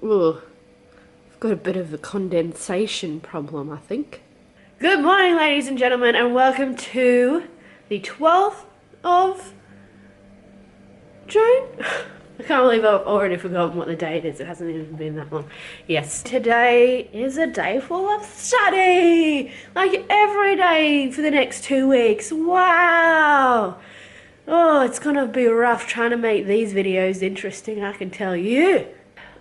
Ugh, I've got a bit of a condensation problem, I think. Good morning, ladies and gentlemen, and welcome to the 12th of June? I can't believe I've already forgotten what the date is. It hasn't even been that long. Yes, today is a day full of study! Like every day for the next 2 weeks. Wow! Oh, it's gonna be rough trying to make these videos interesting, I can tell you.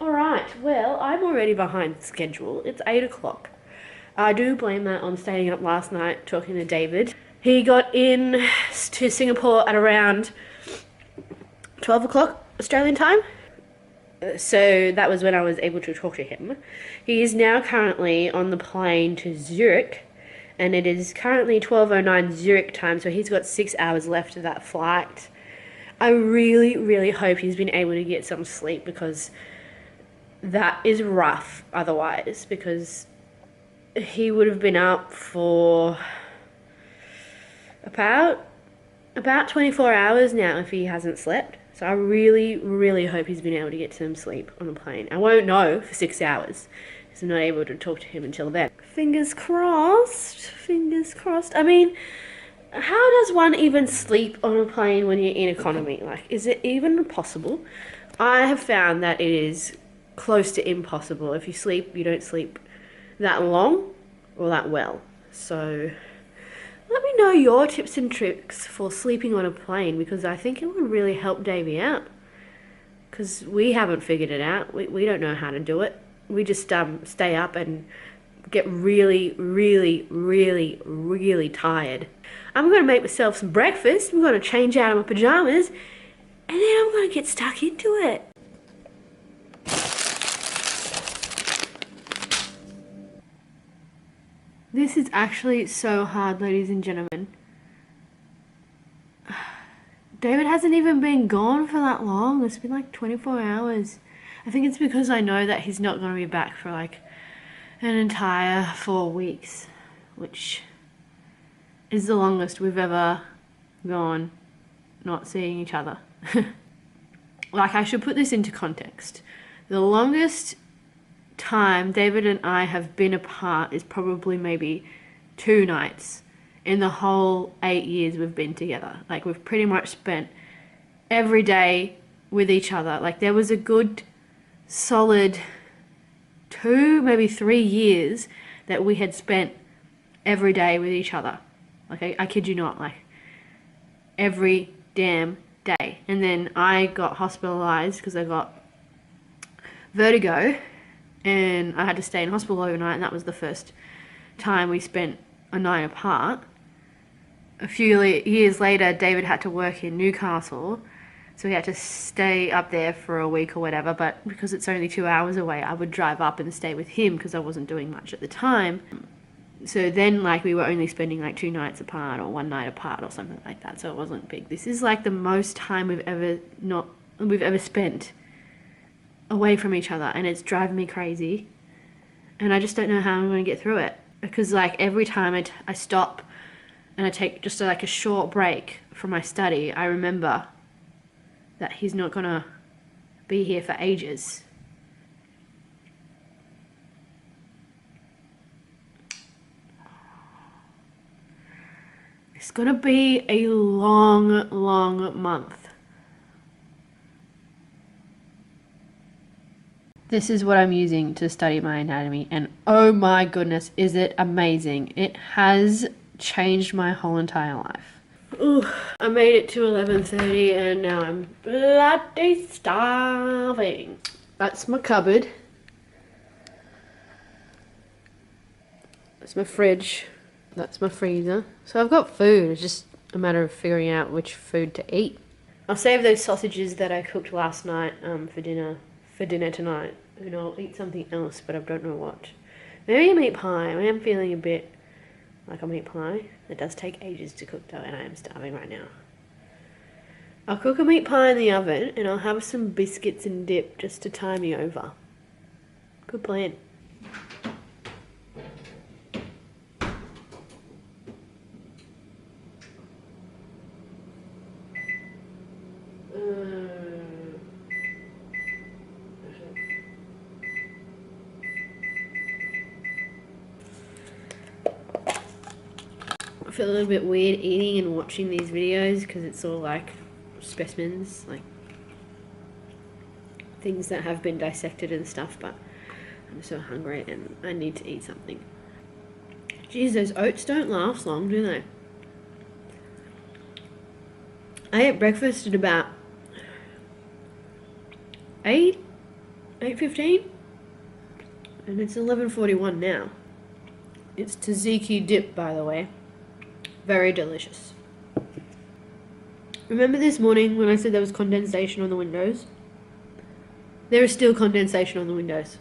Alright, well, I'm already behind schedule. It's 8 o'clock. I do blame that on staying up last night talking to David. He got in to Singapore at around 12 o'clock Australian time. So that was when I was able to talk to him. He is now currently on the plane to Zurich, and it is currently 12:09 Zurich time, so he's got 6 hours left of that flight. I really, really hope he's been able to get some sleep, because that is rough otherwise, because he would have been up for about 24 hours now if he hasn't slept. So I really, really hope he's been able to get some sleep on the plane. I won't know for 6 hours, because I'm not able to talk to him until then. Fingers crossed. Fingers crossed. I mean, how does one even sleep on a plane when you're in economy? Like, is it even possible? I have found that it is close to impossible. If you sleep, you don't sleep that long or that well. So let me know your tips and tricks for sleeping on a plane, because I think it would really help Davey out. Because we haven't figured it out. We don't know how to do it. We just stay up and get really, really, really, really tired. I'm going to make myself some breakfast. I'm going to change out of my pajamas, and then I'm going to get stuck into it. This is actually so hard, ladies and gentlemen. David hasn't even been gone for that long. It's been like 24 hours. I think it's because I know that he's not going to be back for like an entire 4 weeks, which is the longest we've ever gone not seeing each other. Like, I should put this into context. The longest time David and I have been apart is probably maybe 2 nights in the whole 8 years we've been together. Like, we've pretty much spent every day with each other. Like, there was a good solid 2, maybe 3 years that we had spent every day with each other. Like, I kid you not, like every damn day. And then I got hospitalized because I got vertigo, and I had to stay in hospital overnight, and that was the first time we spent a night apart. A few years later, David had to work in Newcastle, so he had to stay up there for a week or whatever, but because it's only 2 hours away, I would drive up and stay with him because I wasn't doing much at the time. So then, like, we were only spending like 2 nights apart or 1 night apart or something like that, so it wasn't big. This is like the most time we've ever spent away from each other, and it's driving me crazy, and I just don't know how I'm going to get through it, because like every time I stop and I take just like a short break from my study, I remember that he's not going to be here for ages. It's going to be a long, long month. This is what I'm using to study my anatomy, and oh my goodness, is it amazing. It has changed my whole entire life. Ooh, I made it to 11:30 and now I'm bloody starving. That's my cupboard. That's my fridge. That's my freezer. So I've got food. It's just a matter of figuring out which food to eat. I'll save those sausages that I cooked last night for dinner tonight, and I'll eat something else, but I don't know what. Maybe a meat pie. I am feeling a bit like a meat pie. It does take ages to cook though, and I am starving right now. I'll cook a meat pie in the oven, and I'll have some biscuits and dip just to tie me over. Good plan. feel a little bit weird eating and watching these videos because it's all like specimens, like things that have been dissected and stuff, but I'm so hungry and I need to eat something. Geez, those oats don't last long, do they? I ate breakfast at about 8:15, and it's 11:41 now. It's tzatziki dip, by the way. Very delicious. Remember this morning when I said there was condensation on the windows? There is still condensation on the windows.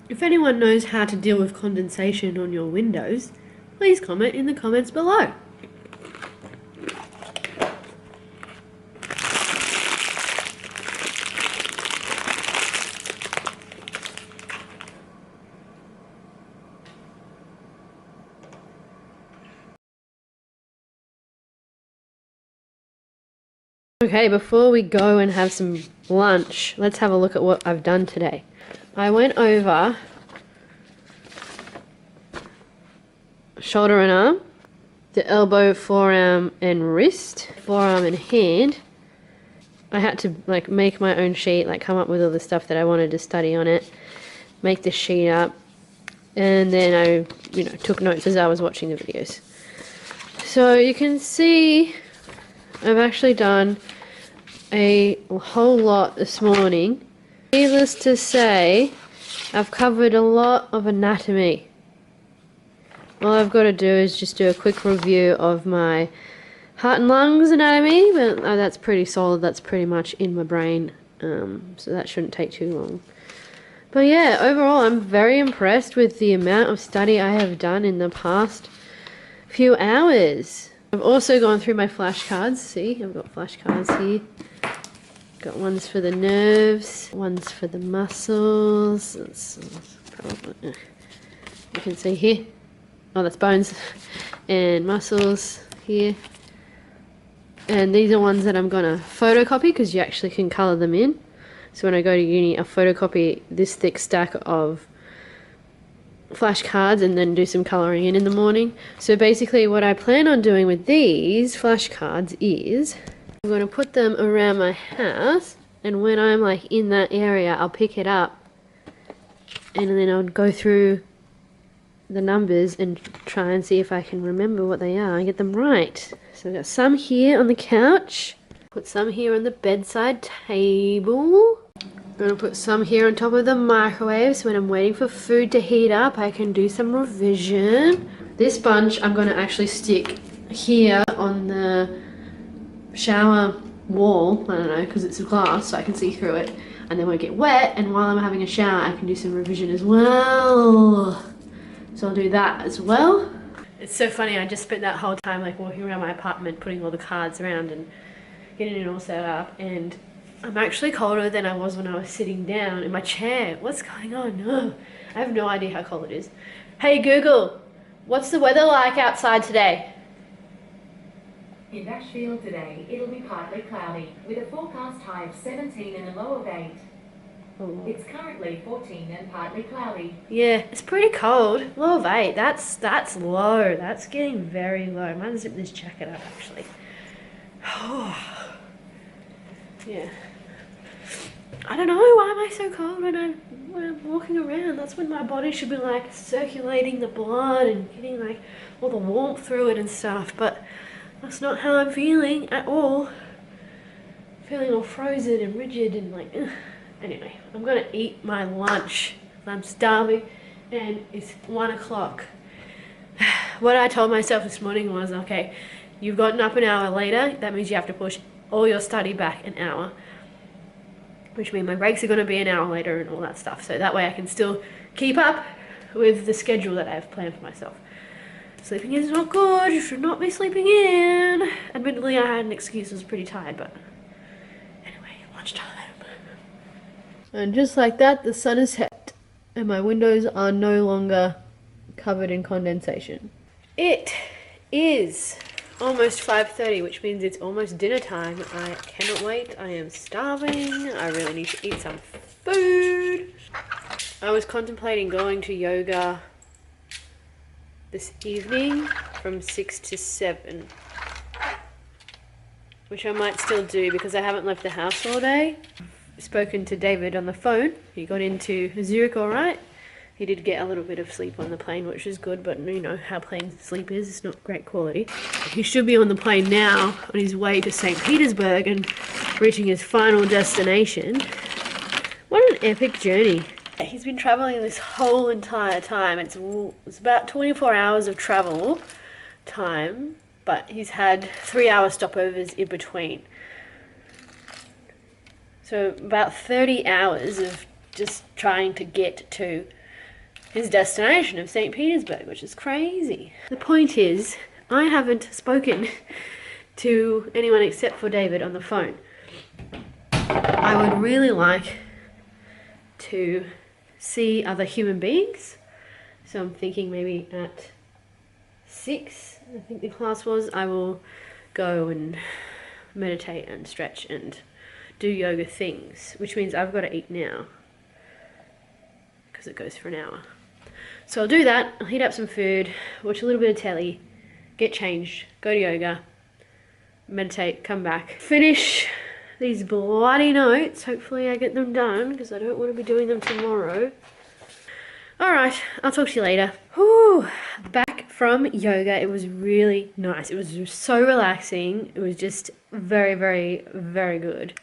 If anyone knows how to deal with condensation on your windows, please comment in the comments below. Okay, before we go and have some lunch, let's have a look at what I've done today. I went over shoulder and arm, the elbow, forearm and wrist, forearm and hand. I had to like make my own sheet, like come up with all the stuff that I wanted to study on it, make the sheet up, and then I, took notes as I was watching the videos. So you can see I've actually done a whole lot this morning. Needless to say, I've covered a lot of anatomy. All I've got to do is just do a quick review of my heart and lungs anatomy, but that's pretty solid. That's pretty much in my brain, so that shouldn't take too long. But yeah, overall I'm very impressed with the amount of study I have done in the past few hours. I've also gone through my flashcards. See, I've got flashcards here. Got ones for the nerves, ones for the muscles. You can see here. Oh, that's bones and muscles here. And these are ones that I'm going to photocopy because you actually can colour them in. So when I go to uni, I'll photocopy this thick stack of flashcards and then do some colouring in the morning. So basically what I plan on doing with these flashcards is I'm going to put them around my house, and when I'm like in that area I'll pick it up and then I'll go through the numbers and try and see if I can remember what they are and get them right. So I've got some here on the couch, put some here on the bedside table. I'm going to put some here on top of the microwave so when I'm waiting for food to heat up I can do some revision. This bunch I'm going to actually stick here on the shower wall, I don't know, because it's glass so I can see through it and they won't get wet, and while I'm having a shower I can do some revision as well. So I'll do that as well. It's so funny, I just spent that whole time like walking around my apartment putting all the cards around and getting it all set up, and I'm actually colder than I was when I was sitting down in my chair. What's going on? Oh, I have no idea how cold it is. Hey Google, what's the weather like outside today? In Nashville today, it'll be partly cloudy, with a forecast high of 17 and a low of 8. Oh. It's currently 14 and partly cloudy. Yeah, it's pretty cold. Low of 8. That's low. That's getting very low. I might zip this jacket up actually. Oh. Yeah. I don't know, why am I so cold when I'm walking around? That's when my body should be like circulating the blood and getting like all the warmth through it and stuff, but that's not how I'm feeling at all. I'm feeling all frozen and rigid and like, ugh. Anyway, I'm gonna eat my lunch. I'm starving and it's 1 o'clock. What I told myself this morning was, okay, you've gotten up an hour later, that means you have to push all your study back an hour, which means my breaks are going to be an hour later and all that stuff. So that way I can still keep up with the schedule that I have planned for myself. Sleeping in is not good. You should not be sleeping in. Admittedly, I had an excuse. I was pretty tired, but anyway, lunchtime. And just like that, the sun is set and my windows are no longer covered in condensation. It is almost 5:30, which means it's almost dinner time. I cannot wait. I am starving. I really need to eat some food. I was contemplating going to yoga this evening from 6 to 7. Which I might still do because I haven't left the house all day. I've spoken to David on the phone. He got into Zurich all right. He did get a little bit of sleep on the plane, which is good, but you know how plane sleep is, it's not great quality. He should be on the plane now on his way to St. Petersburg and reaching his final destination. What an epic journey. He's been traveling this whole entire time. It's about 24 hours of travel time, but he's had 3-hour stopovers in between. So about 30 hours of just trying to get to his destination of St. Petersburg, which is crazy. The point is, I haven't spoken to anyone except for David on the phone. I would really like to see other human beings. So I'm thinking maybe at 6, I think the class was, I will go and meditate and stretch and do yoga things, which means I've got to eat now because it goes for an hour. So I'll do that, I'll heat up some food, watch a little bit of telly, get changed, go to yoga, meditate, come back, finish these bloody notes. Hopefully I get them done because I don't want to be doing them tomorrow. Alright, I'll talk to you later. Whew, back from yoga. It was really nice. It was so relaxing. It was just very, very, very good.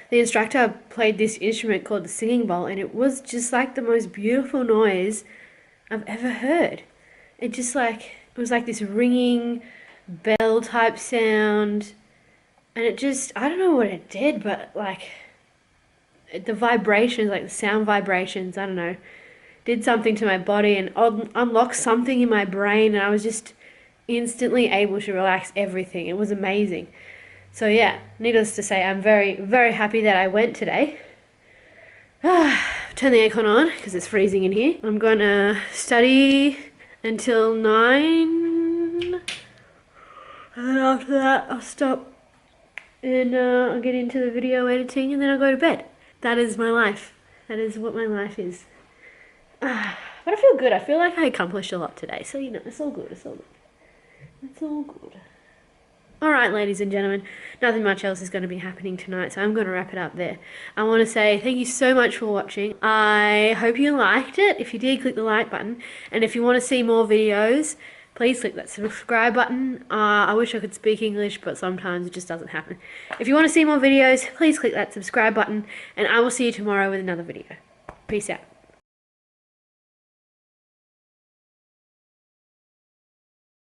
The instructor played this instrument called the singing bowl, and it was just like the most beautiful noise I've ever heard. It was like this ringing bell type sound, and it just, I don't know what it did, but like the vibrations, like the sound vibrations, I don't know, did something to my body and unlocked something in my brain, and I was just instantly able to relax everything. It was amazing. So yeah, needless to say, I'm very, very happy that I went today. Turn the aircon on because it's freezing in here. I'm gonna study until 9, and then after that I'll stop and I'll get into the video editing, and then I'll go to bed. That is my life. That is what my life is. But I feel good. I feel like I accomplished a lot today, so you know, it's all good. It's all good. It's all good. Alright, ladies and gentlemen, nothing much else is going to be happening tonight, so I'm going to wrap it up there. I want to say thank you so much for watching. I hope you liked it. If you did, click the like button. And if you want to see more videos, please click that subscribe button. I wish I could speak English, but sometimes it just doesn't happen. If you want to see more videos, please click that subscribe button, and I will see you tomorrow with another video. Peace out.